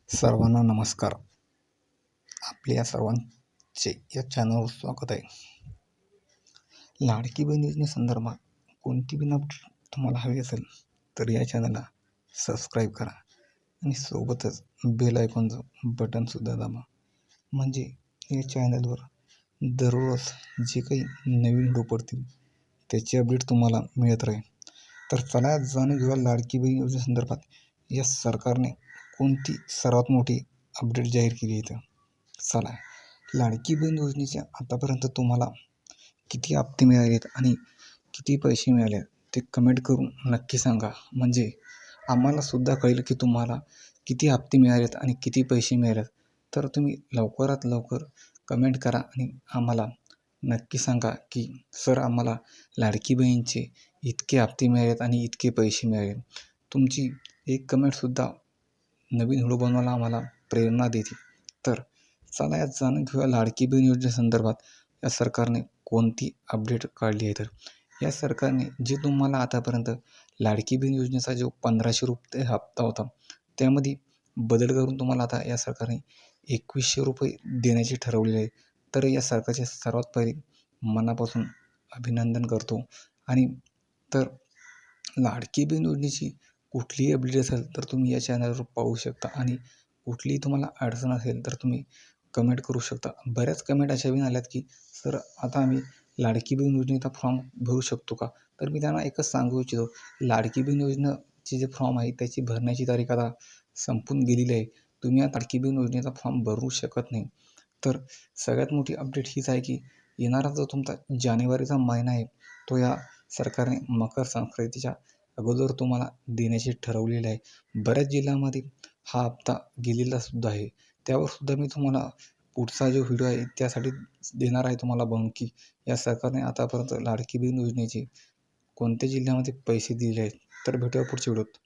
सर्वांना नमस्कार. आपले या सर्वांचे या चॅनलवर स्वागत आहे. लाडकी बहीण योजनेसंदर्भात कोणती बिन अपडेट तुम्हाला हवी असेल तर या चॅनलला सबस्क्राईब करा आणि सोबतच बेल आयकॉनचं बटनसुद्धा दाबा, म्हणजे या चॅनलवर दररोज जे काही नवीन व्हिडिओ पडतील त्याची अपडेट तुम्हाला मिळत राहील. तर चला जाणून घेऊया लाडकी बहीण योजनेसंदर्भात या सरकारने कोणती सर्वात मोठी अपडेट जाहीर केली आहे. तर चला, लाडकी बहीण योजनेचे आतापर्यंत तुम्हाला किती हप्ते मिळाले आहेत आणि किती पैसे मिळाले ते कमेंट करून नक्की सांगा, म्हणजे आम्हाला सुद्धा कळेल की तुम्हाला किती हप्ते मिळालेत आणि किती पैसे मिळालेत. तर तुम्ही लवकरात लवकर कमेंट करा आणि आम्हाला नक्की सांगा की सर, आम्हाला लाडकी बहीणचे इतके हप्ते मिळालेत आणि इतके पैसे मिळाले. तुमची एक कमेंटसुद्धा नवीन व्हिडिओ बनवायला आम्हाला प्रेरणा देते. तर चला यात जाणून घेऊया लाडकी बहीण योजनेसंदर्भात या सरकारने कोणती अपडेट काढली आहे. तर या सरकारने जे तुम्हाला आतापर्यंत लाडकी बहीण योजनेचा जो 1500 रुपये हप्ता होता त्यामध्ये बदल करून तुम्हाला आता या सरकारने 2100 रुपये देण्याचे ठरवलेले आहे. तर या सरकारचे सर्वात पहिले मनापासून अभिनंदन करतो. आणि तर लाडकी बहीण योजनेची कुठलीही अपडेट असेल तर तुम्ही या चॅनलवर पाहू शकता आणि कुठलीही तुम्हाला अडचण असेल तर तुम्ही कमेंट करू शकता. बऱ्याच कमेंट अशा बी आल्यात की सर, आता आम्ही लाडकी बहीण योजनेचा फॉर्म भरू शकतो का? तर मी त्यांना एकच सांगू इच्छितो, लाडकी बहीण योजनेचे जे फॉर्म आहे त्याची भरण्याची तारीख आता संपून गेलेली आहे. तुम्ही या लाडकी बहीण योजनेचा फॉर्म भरू शकत नाही. तर सगळ्यात मोठी अपडेट हीच आहे की येणारा जो तुमचा जानेवारीचा महिना आहे तो या सरकारने मकर संक्रांतीच्या अगोदर तुम्हाला देण्याचे ठरवलेले आहे. बऱ्याच जिल्ह्यामध्ये हा हप्ता गेलेला सुद्धा आहे. त्यावर सुद्धा मी तुम्हाला पुढचा जो व्हिडिओ आहे त्यासाठी देणार आहे तुम्हाला बनवून, की या सरकारने आतापर्यंत लाडकी बहीण योजनेचे कोणत्या जिल्ह्यामध्ये पैसे दिले आहेत. तर भेटूया पुढच्या व्हिडिओत.